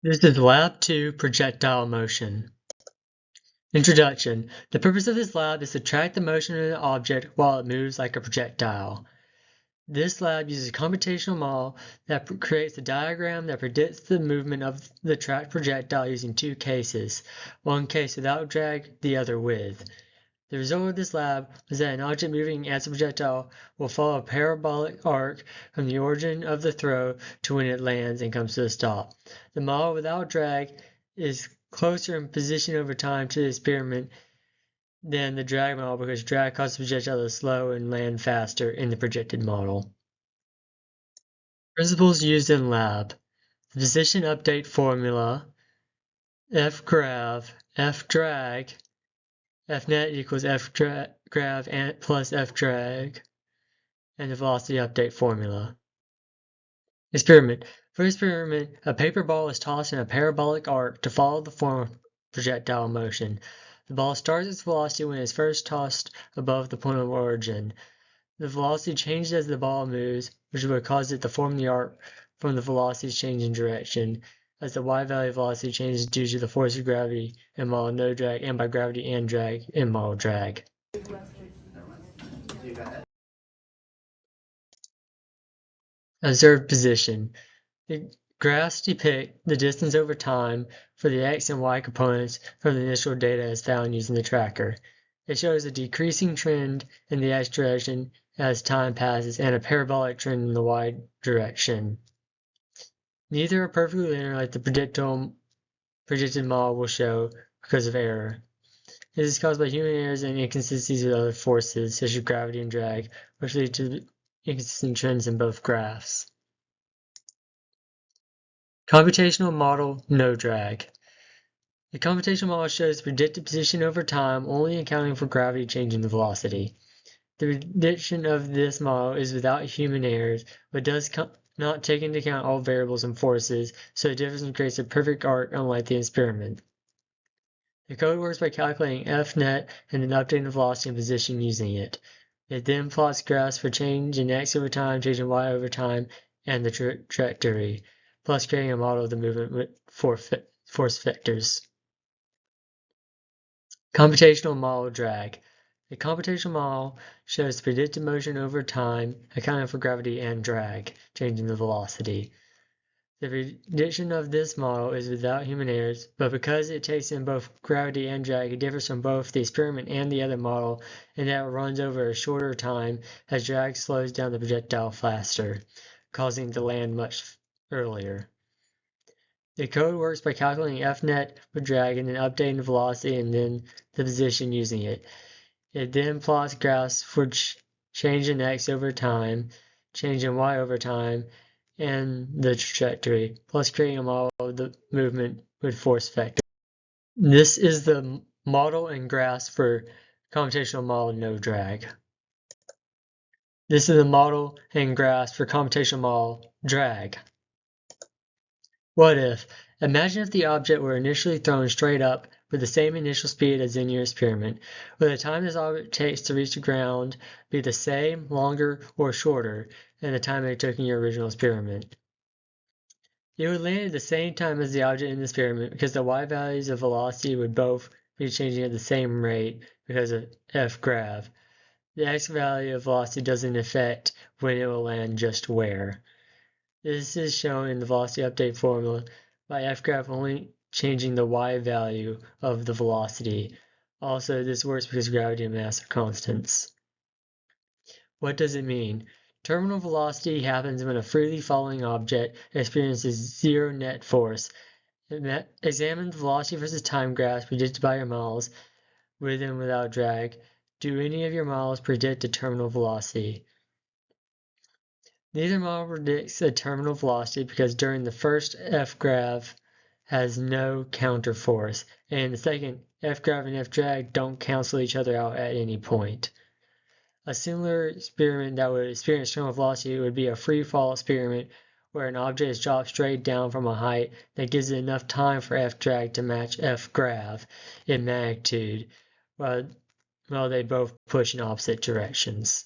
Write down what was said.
This is Lab 2 Projectile Motion. Introduction. The purpose of this lab is to track the motion of an object while it moves like a projectile. This lab uses a computational model that creates a diagram that predicts the movement of the tracked projectile using two cases, one case without drag, the other with. The result of this lab was that an object moving as a projectile will follow a parabolic arc from the origin of the throw to when it lands and comes to a stop. The model without drag is closer in position over time to the experiment than the drag model because drag causes the projectile to slow and land faster in the projected model. Principles used in lab. The position update formula, F-grav, F-drag, F-net equals F-grav plus F-drag, and the velocity update formula. Experiment. For experiment, a paper ball is tossed in a parabolic arc to follow the form of projectile motion. The ball starts its velocity when it is first tossed above the point of origin. The velocity changes as the ball moves, which would cause it to form the arc from the velocity's change in direction, as the y-value velocity changes due to the force of gravity in model no drag and by gravity and drag in model drag. Observed position. The graphs depict the distance over time for the x and y components from the initial data as found using the tracker. It shows a decreasing trend in the x direction as time passes and a parabolic trend in the y direction. Neither are perfectly linear like the predicted model will show because of error. This is caused by human errors and inconsistencies with other forces, such as gravity and drag, which lead to inconsistent trends in both graphs. Computational model, no drag. The computational model shows predicted position over time, only accounting for gravity changing the velocity. The prediction of this model is without human errors, but does not take into account all variables and forces, so it differs and creates a perfect arc unlike the experiment. The code works by calculating F-net and then updating the velocity and position using it. It then plots graphs for change in x over time, change in y over time, and the trajectory, plus creating a model of the movement with force vectors. Computational model drag. The computational model shows predicted motion over time, accounting for gravity and drag, changing the velocity. The prediction of this model is without human errors, but because it takes in both gravity and drag, it differs from both the experiment and the other model in that it runs over a shorter time as drag slows down the projectile faster, causing it to land much earlier. The code works by calculating F-net with drag and then updating the velocity and then the position using it. It then plots graphs for change in x over time, change in y over time, and the trajectory, plus creating a model of the movement with force vector. This is the model and graphs for computational model no drag. This is the model and graphs for computational model drag. What if? Imagine if the object were initially thrown straight up with the same initial speed as in your experiment. Would the time this object takes to reach the ground be the same, longer, or shorter than the time it took in your original experiment? It would land at the same time as the object in the experiment because the y values of velocity would both be changing at the same rate because of F-grav. The x value of velocity doesn't affect when it will land, just where. This is shown in the velocity update formula by F-grav only changing the y value of the velocity. Also, this works because gravity and mass are constants. What does it mean? Terminal velocity happens when a freely falling object experiences zero net force. Examine the velocity versus time graphs predicted by your models with and without drag. Do any of your models predict a terminal velocity? Neither model predicts a terminal velocity because during the first F-grav has no counterforce, and the second F-grav and F-drag don't cancel each other out at any point. A similar experiment that would experience terminal velocity would be a free fall experiment where an object is dropped straight down from a height that gives it enough time for F-drag to match F-grav in magnitude, while they both push in opposite directions.